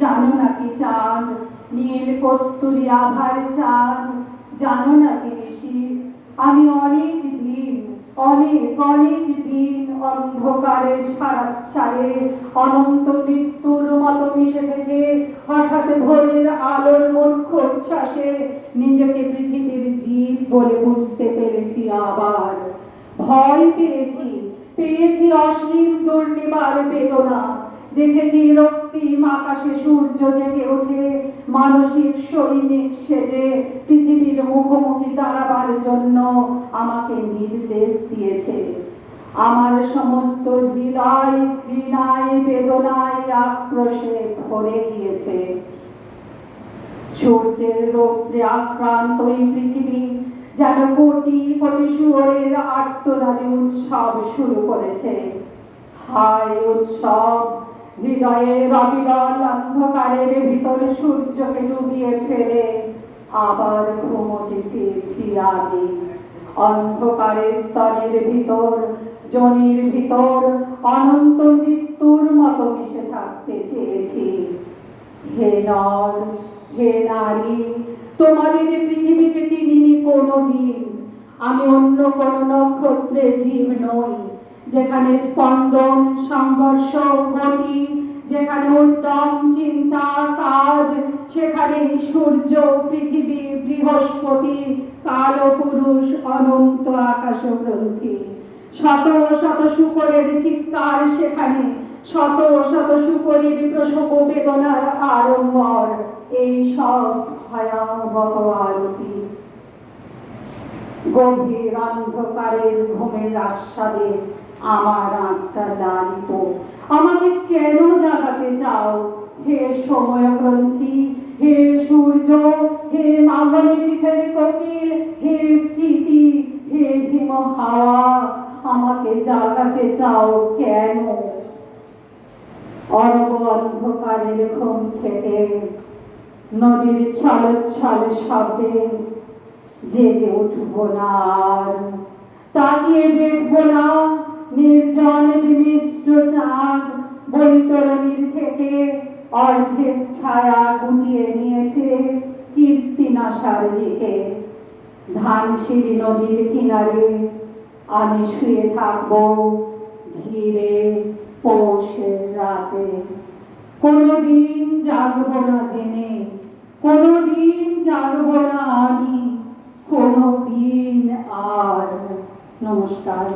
জানো নাকি চাঁদ নীল কস্তুরী আভার চাঁদ, জানো নাকি নিশি আমি অনেক দিন অন্ধকারে সারাচ্ছাড়ে অনন্ত মৃত্যুর মতো মিশে থেকে হঠাৎ ভোরের আলোর মূর্খ উচ্ছ্বাসে নিজেকে পৃথিবীর জীব বলে বুঝতে পেরেছি। আবার ভয় পেয়েছি অসীম দুর্নিবার বেদনা। দেখেছি রক্তিম আকাশে সূর্য জেগে ওঠে মানসিক সৈনিক সেজে পৃথিবীর মুখোমুখি দাঁড়াবার জন্য আমাকে নির্দেশ দিয়েছে। আমার সমস্ত হৃদয় ঘৃণায় বেদনায় আক্রোশে ভরে গিয়েছে। সূর্যের রৌদ্রে আক্রান্ত এই পৃথিবী যেন কোটি কোটি শুয়োরের আর্তনাদে উৎসব শুরু করেছে। হায় উৎসব, হৃদয়ের অবিরল অন্ধকারের ভিতর সূর্যকে ডুবিয়ে ফেলে আবার ঘুমোতে চেয়েছি আমি। অন্ধকারের স্তরের ভিতর জনির ভিতর অনন্ত মৃত্যুর মতো মিশে থাকতে চেয়েছি। হে নর, হে নারী, তোমাদের পৃথিবীকে চিনিনি কোনোদিন। আমি অন্য কোন নক্ষত্রের জীব নই, যেখানে স্পন্দন সংঘর্ষ গতি, যেখানে উদ্যম চিন্তা কাজ, সেখানে সূর্য পৃথিবী বৃহস্পতি কালপুরুষ অনন্ত আকাশ গ্রন্থি। শত শত শুকরের চিৎকার সেখানে, শত শত শুকরের প্রসব বেদনার আড়ম্বর, এই সব ভয়াবহ আরতি। গভীর অন্ধকারের ঘুমের আস্বাদে আমার আত্মা লালিত। আমাকে কেন জাগাতে চাও হে সময় গ্রন্থি, হে সূর্য, হে মাঙ্গলে শিখের কোকিল, হে স্মৃতি, হে হিম হাওয়া, আমাকে জাগাতে চাও কেন? অরব অন্ধকারের ঘুম থেকে নদীর ছলছল শব্দে জেগে উঠব না আর। তাকিয়ে দেখব না নির্জন বিমিশ্র চাঁদ বৈতরণীর থেকে অর্ধেক ছায়া গুটিয়ে নিয়েছে কীর্তিনাশার দিকে। ধানসিঁড়ি নদীর কিনারে আমি শুয়ে থাকব ধীরে পৌষের রাতে। কোনোদিন জাগব না জেনে, কোনোদিন জাগব না আমি, কোনোদিন আর। নমস্কার।